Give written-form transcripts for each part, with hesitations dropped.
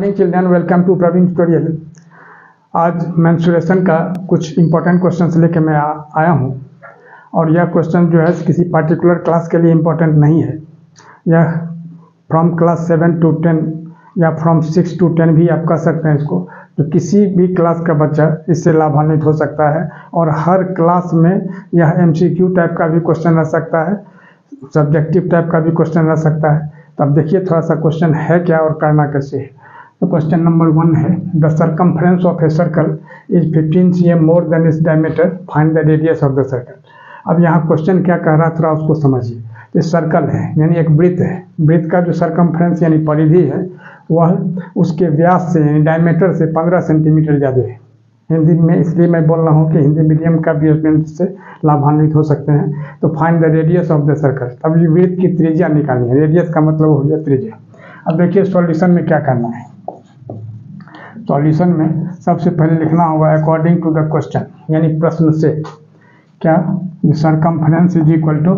Morning children, welcome to Praveen tutorial. आज menstruation का कुछ इंपॉर्टेंट क्वेश्चंस लेके मैं आया हूँ और यह क्वेश्चन जो है किसी पार्टिकुलर क्लास के लिए इंपॉर्टेंट नहीं है। यह फ्रॉम क्लास 7 to 10 या फ्रॉम 6 to 10 भी आप कह सकते हैं इसको। तो किसी भी क्लास का बच्चा इससे लाभान्वित हो सकता है और हर क्लास में यह MCQ टाइप का भी क्वेश्चन रह सकता है, सब्जेक्टिव टाइप का भी क्वेश्चन रह सकता है। तो अब देखिए थोड़ा सा क्वेश्चन है क्या और करना कैसे है। तो क्वेश्चन नंबर 1 है, the circumference of a circle is 15 cm more than its diameter, find the radius of the circle. अब यहाँ क्वेश्चन क्या कह रहा है थोड़ा उसको समझिए। ये सर्कल है यानी एक वृत्त है, वृत्त का जो सर्कमफ्रेंस यानी परिधि है वह उसके व्यास से यानी डायमीटर से 15 सेंटीमीटर ज़्यादा है। हिंदी में इसलिए मैं बोल रहा हूँ कि हिंदी मीडियम का भी स्टूडेंट से लाभान्वित हो सकते हैं। तो find the radius of the circle. अब ये वृत्त की त्रिज्या निकालनी है, रेडियस का मतलब हो गया त्रिज्या। अब देखिए सॉल्यूशन में क्या करना है। सॉल्यूशन में सबसे पहले लिखना होगा अकॉर्डिंग टू द क्वेश्चन यानी प्रश्न से क्या, circumference is equal to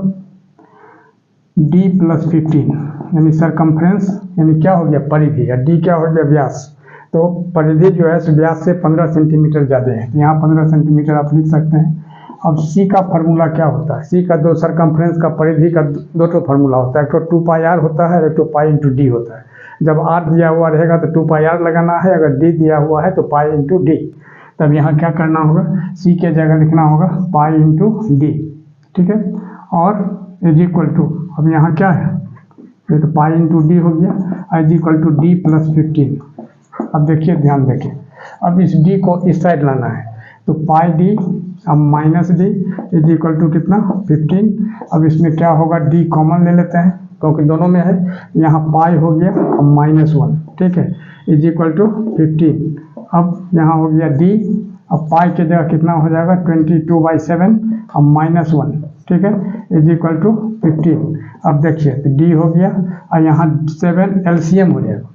d + 15 यानी सर्कमफ्रेंस यानी क्या हो गया परिधि, या d क्या हो गया व्यास। तो परिधि जो है व्यास से 15 सेंटीमीटर ज़्यादा है, तो यहाँ 15 सेंटीमीटर आप लिख सकते हैं। अब c का फार्मूला क्या होता है, c का दो सर्कमफ्रेंस का परिधि का दो फार्मूला होता है, एक तो 2πr होता है, एक तो π/d होता है। जब r दिया हुआ रहेगा तो 2πr लगाना है, अगर d दिया हुआ है तो π/d। तब यहाँ क्या करना होगा, c के जगह लिखना होगा π/d, ठीक है। और इज इक्वल टू, अब यहाँ क्या है, ये तो π/d हो गया, इज इक्वल टू d + 15। अब देखिए ध्यान देखिए, अब इस d को इस साइड लाना है तो π/d, अब -d इज इक्वल टू कितना 15। अब इसमें क्या होगा, d कॉमन ले लेते हैं क्योंकि दोनों में है, यहाँ पाई हो गया अब -1, ठीक है, इज इक्वल टू 15। अब यहाँ हो गया d, अब पाई के जगह कितना हो जाएगा 22/7 अब -1, ठीक है, इज इक्वल टू 15। अब देखिए तो d हो गया और यहाँ 7 LCM हो जाएगा।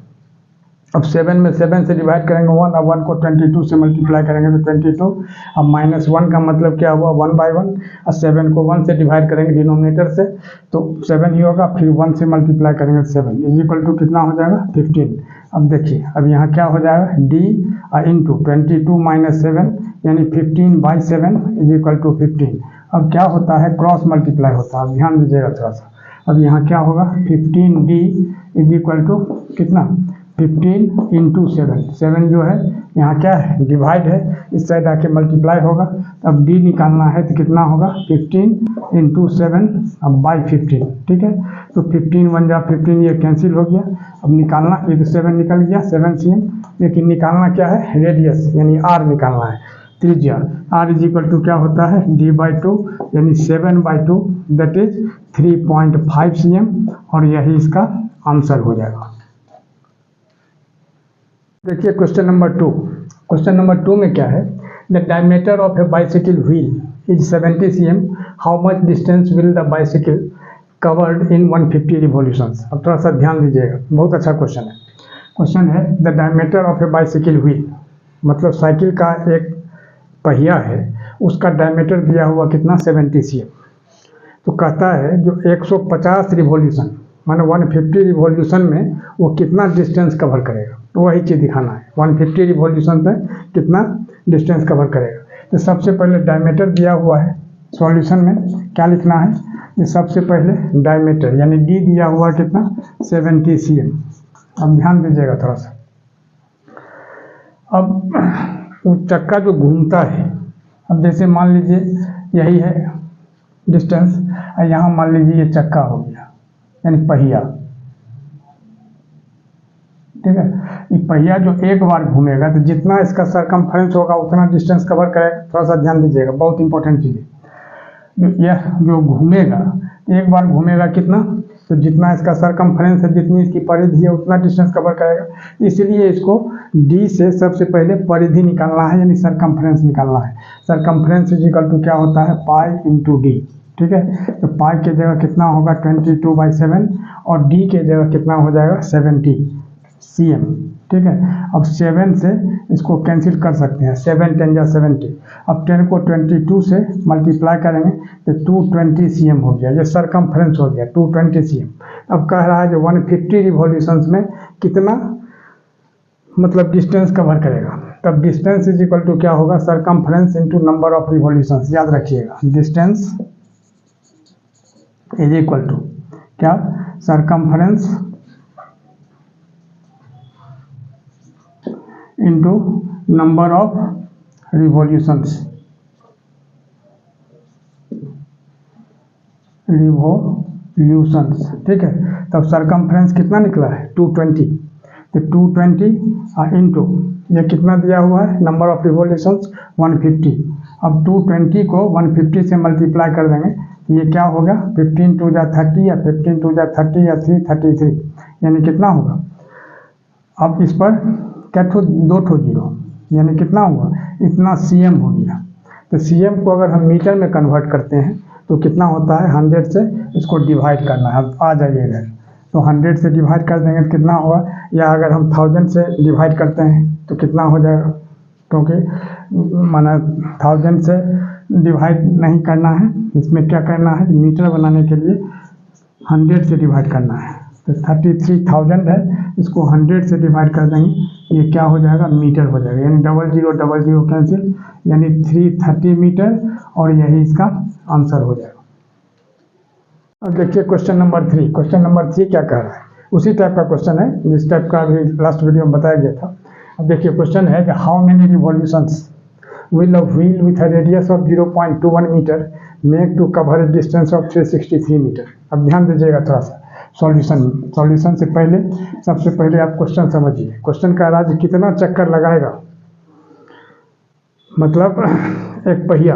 अब 7 में 7 से डिवाइड करेंगे 1, अब 1 को 22 से मल्टीप्लाई करेंगे तो 22। अब -1 का मतलब क्या हुआ 1/1, और 7 को 1 से डिवाइड करेंगे डिनोमिनेटर से तो 7 ही होगा, फिर 1 से मल्टीप्लाई करेंगे 7 इज इक्वल टू कितना हो जाएगा 15। अब देखिए अब यहाँ क्या हो जाएगा d इंटू 22 - 7 यानी 15/7 इज इक्वल टू 15। अब क्या होता है क्रॉस मल्टीप्लाई होता है, ध्यान दीजिएगा थोड़ा सा। अब यहाँ क्या होगा 15d इज इक्वल टू कितना 15 इंटू 7 जो है यहाँ क्या है डिवाइड है, इस साइड आके मल्टीप्लाई होगा। अब d निकालना है तो कितना होगा 15 इंटू 7 अब बाई 15, ठीक है। तो 15 1 जा 15, ये कैंसिल हो गया। अब निकालना, ये तो 7 निकल गया 7 cm, लेकिन निकालना क्या है रेडियस यानी r निकालना है, त्रिज्या। r इज इक्वल टू क्या होता है d/2 यानी 7/2 दैट इज 3.5 cm, और यही इसका आंसर हो जाएगा। देखिए क्वेश्चन नंबर 2। क्वेश्चन नंबर 2 में क्या है, the diameter of A bicycle wheel is 70 cm, how much distance will the bicycle covered in 150 revolutions. अब थोड़ा सा ध्यान दीजिएगा, बहुत अच्छा क्वेश्चन है। क्वेश्चन है the diameter of A bicycle wheel, मतलब साइकिल का एक पहिया है उसका डायमीटर दिया हुआ कितना 70 cm। तो कहता है जो 150 रिवॉल्यूशन माने 150 रिवॉल्यूशन में वो कितना डिस्टेंस कवर करेगा, तो वही चीज़ दिखाना है। 150 रिवॉल्यूशन पे कितना डिस्टेंस कवर करेगा। तो सबसे पहले डायमीटर दिया हुआ है, सॉल्यूशन में क्या लिखना है, ये सबसे पहले डायमीटर यानी d दिया हुआ कितना 70 cm। अब ध्यान दीजिएगा थोड़ा सा। अब वो चक्का जो घूमता है, अब जैसे मान लीजिए यही है डिस्टेंस, यहाँ मान लीजिए ये चक्का हो गया यानी पहिया, ठीक है। ये पहिया जो एक बार घूमेगा तो जितना इसका सरकमफ्रेंस होगा उतना डिस्टेंस कवर करेगा। थोड़ा सा ध्यान दीजिएगा, बहुत इंपॉर्टेंट चीज़ है। यह जो घूमेगा एक बार घूमेगा कितना, तो जितना इसका सरकमफ्रेंस है, जितनी इसकी परिधि है उतना डिस्टेंस कवर करेगा। इसलिए इसको d से सबसे पहले परिधि निकालना है यानी सरकमफ्रेंस निकालना है। सरकमफ्रेंस इज इक्वल टू क्या होता है π/d, ठीक है। तो पाई के जगह कितना होगा 22/7 और d के जगह कितना हो जाएगा 70 cm, ठीक है। अब 7 से इसको कैंसिल कर सकते हैं, 7 10 जा 70। अब 10 को 22 से मल्टीप्लाई करेंगे तो 220 cm हो गया, ये सरकमफ्रेंस हो गया 220 cm। अब कह रहा है जो 150 रिवॉल्यूशंस में कितना मतलब डिस्टेंस कवर करेगा, तब डिस्टेंस इज इक्वल टू क्या होगा, circumference into number of revolutions. याद रखिएगा, डिस्टेंस इज इक्वल टू क्या, circumference into number of revolutions. ठीक है, तब सरकमफ्रेंस कितना निकला है 220, तो 220 इंटू ये कितना दिया हुआ है, नंबर ऑफ रिवॉल्यूशंस 150। अब 220 को 150 से मल्टीप्लाई कर देंगे तो ये क्या होगा, 15 टू जा 30 या 15 टू जा 30 या 333, यानी कितना होगा। अब इस पर क्या दो ठो जीरो, यानी कितना हुआ, इतना cm हो गया। तो cm को अगर हम मीटर में कन्वर्ट करते हैं तो कितना होता है, 100 से इसको डिवाइड करना है। अब आ जाइए इधर, तो 100 से डिवाइड कर देंगे तो कितना होगा, या अगर हम 1000 से डिवाइड करते हैं तो कितना हो जाएगा, क्योंकि माना 1000 से डिवाइड नहीं करना है, इसमें क्या करना है, मीटर बनाने के लिए 100 से डिवाइड करना है। तो 33,000 है, इसको 100 से डिवाइड कर देंगे, ये क्या हो जाएगा, मीटर हो जाएगा, यानी 0000 कैंसिल, यानी 330 मीटर, और यही इसका आंसर हो जाएगा। अब देखिए क्वेश्चन नंबर 3। क्वेश्चन नंबर 3 क्या कह रहा है, उसी टाइप का क्वेश्चन है जिस टाइप का अभी लास्ट वीडियो में बताया गया था। अब देखिए क्वेश्चन है कि how many revolutions will a wheel with a radius of 0.21 metre make to cover a distance of 363 metre. अब ध्यान दीजिएगा थोड़ा सा सॉल्यूशन से पहले, सबसे पहले आप क्वेश्चन समझिए। क्वेश्चन का राज्य कितना चक्कर लगाएगा, मतलब एक पहिया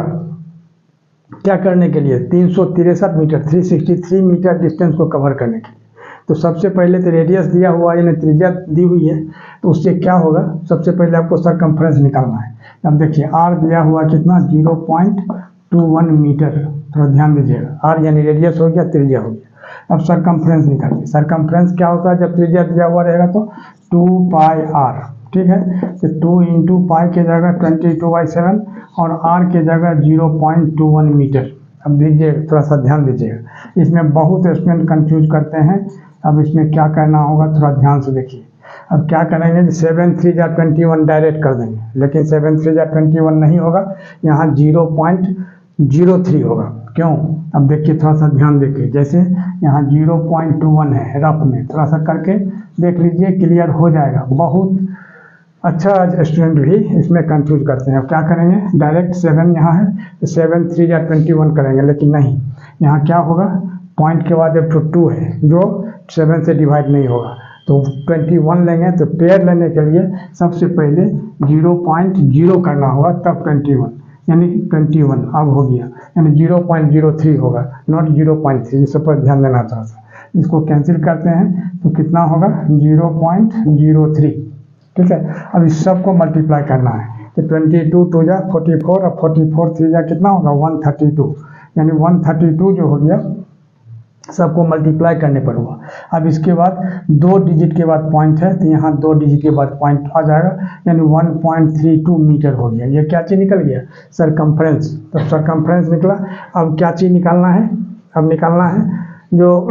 क्या करने के लिए, 363 मीटर 363 मीटर डिस्टेंस को कवर करने के लिए। तो सबसे पहले तो रेडियस दिया हुआ यानी त्रिज्या दी हुई है, तो उससे क्या होगा, सबसे पहले आपको सरकमफ्रेंस निकालना है। अब देखिए आर दिया हुआ कितना, 0.21 मीटर, थोड़ा ध्यान दीजिएगा, आर यानी रेडियस हो गया, त्रिज्या हो गया। अब सरकमफ्रेंस निकालिए। सरकमफ्रेंस क्या होता है, जब त्रिज्या दिया हुआ रहेगा तो 2 पाई आर, ठीक है, तो 2 इंटू पाई के जगह 22/7 और आर के जगह 0.21 मीटर। अब दीजिए थोड़ा सा ध्यान दीजिएगा, इसमें बहुत स्टूडेंट कंफ्यूज करते हैं। अब इसमें क्या करना होगा, थोड़ा ध्यान से देखिए। अब क्या करेंगे, 7 3 जा 21 डायरेक्ट कर देंगे, लेकिन 7 3 जा 21 नहीं होगा, यहाँ 0.03 होगा। क्यों, अब देखिए थोड़ा सा ध्यान देखिए, जैसे यहाँ 0.21 है, रफ में थोड़ा सा करके देख लीजिए, क्लियर हो जाएगा। बहुत अच्छा स्टूडेंट भी इसमें कंफ्यूज करते हैं। अब क्या करेंगे, डायरेक्ट 7 यहाँ है तो 7 3 जा 21 करेंगे, लेकिन नहीं, यहाँ क्या होगा, पॉइंट के बाद एक 2 है जो 7 से डिवाइड नहीं होगा, तो 21 लेंगे। तो पेयर लेने के लिए सबसे पहले 0.0 करना होगा, तब 21, यानी 21 अब हो गया, यानी 0.03 होगा, नॉट 0.3। इस पर ध्यान देना थोड़ा सा। इसको कैंसिल करते हैं तो कितना होगा, 0.03, ठीक है। अब इस सब को मल्टीप्लाई करना है, तो 22 2 जा 44 और 44 3 जा कितना होगा, 132, यानी 132 जो हो गया, सबको मल्टीप्लाई करने पर हुआ। अब इसके बाद 2 डिजिट के बाद पॉइंट है, तो यहाँ 2 डिजिट के बाद पॉइंट आ जाएगा, यानी 1.32 मीटर हो गया। ये क्या चीज़ निकल गया, सरकमफ्रेंस। तो सरकमफ्रेंस निकला। अब क्या चीज़ निकालना है, अब निकालना है जो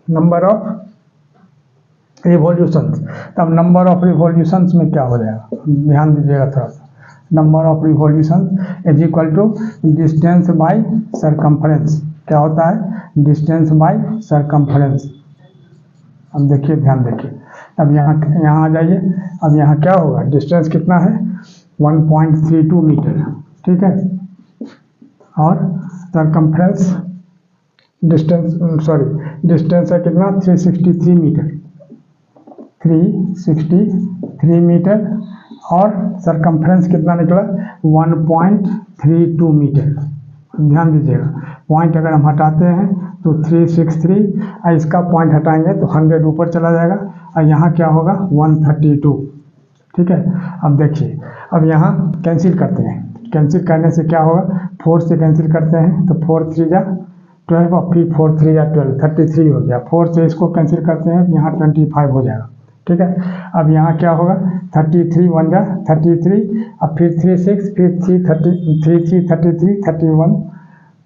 नंबर ऑफ रिवॉल्यूशंस। तब नंबर ऑफ रिवॉल्यूशंस में क्या हो जाएगा, ध्यान दीजिएगा थोड़ा सा। Number of revolutions is equal to distance by circumference. क्या होता है, डिस्टेंस बाय सरकमफ्रेंस। अब देखिए ध्यान देखिए, अब यहाँ आ जाइए। अब यहाँ क्या होगा, डिस्टेंस कितना है, 1.32 मीटर, ठीक है, और सरकमफ्रेंस डिस्टेंस है कितना, 363 मीटर, 363 मीटर, और सरकमफ्रेंस कितना निकला, 1.32 मीटर। ध्यान दीजिएगा, पॉइंट अगर हम हटाते हैं तो 363, और इसका पॉइंट हटाएंगे तो 100 ऊपर चला जाएगा, और यहाँ क्या होगा, 132, ठीक है। अब देखिए, अब यहाँ कैंसिल करते हैं, कैंसिल करने से क्या होगा, 4 से कैंसिल करते हैं तो 4 3 जा 12 और फिर 4 3 जा 12, 33 हो गया। 4 से इसको कैंसिल करते हैं, यहाँ 25 हो जाएगा, ठीक है। अब यहाँ क्या होगा, 33 1 जा 33, अब फिर 3 6, फिर 3 33 31,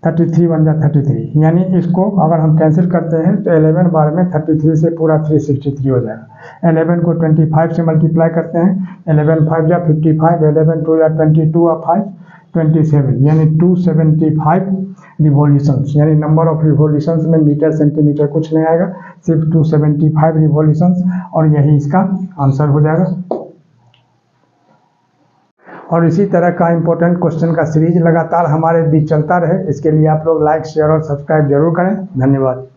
33 वन जा 33, यानी इसको अगर हम कैंसिल करते हैं तो 11 बार में 33 से पूरा 363 हो जाएगा। 11 को 25 से मल्टीप्लाई करते हैं, 11 5 जा 55, 11 2 जा 22 और 5 27, यानी 275 रिवॉल्यूशंस, यानी नंबर ऑफ रिवॉल्यूशंस में मीटर सेंटीमीटर कुछ नहीं आएगा, सिर्फ 275 रिवॉल्यूशंस, और यही इसका आंसर हो जाएगा। और इसी तरह का इंपॉर्टेंट क्वेश्चन का सीरीज लगातार हमारे बीच चलता रहे, इसके लिए आप लोग लाइक शेयर और सब्सक्राइब जरूर करें। धन्यवाद।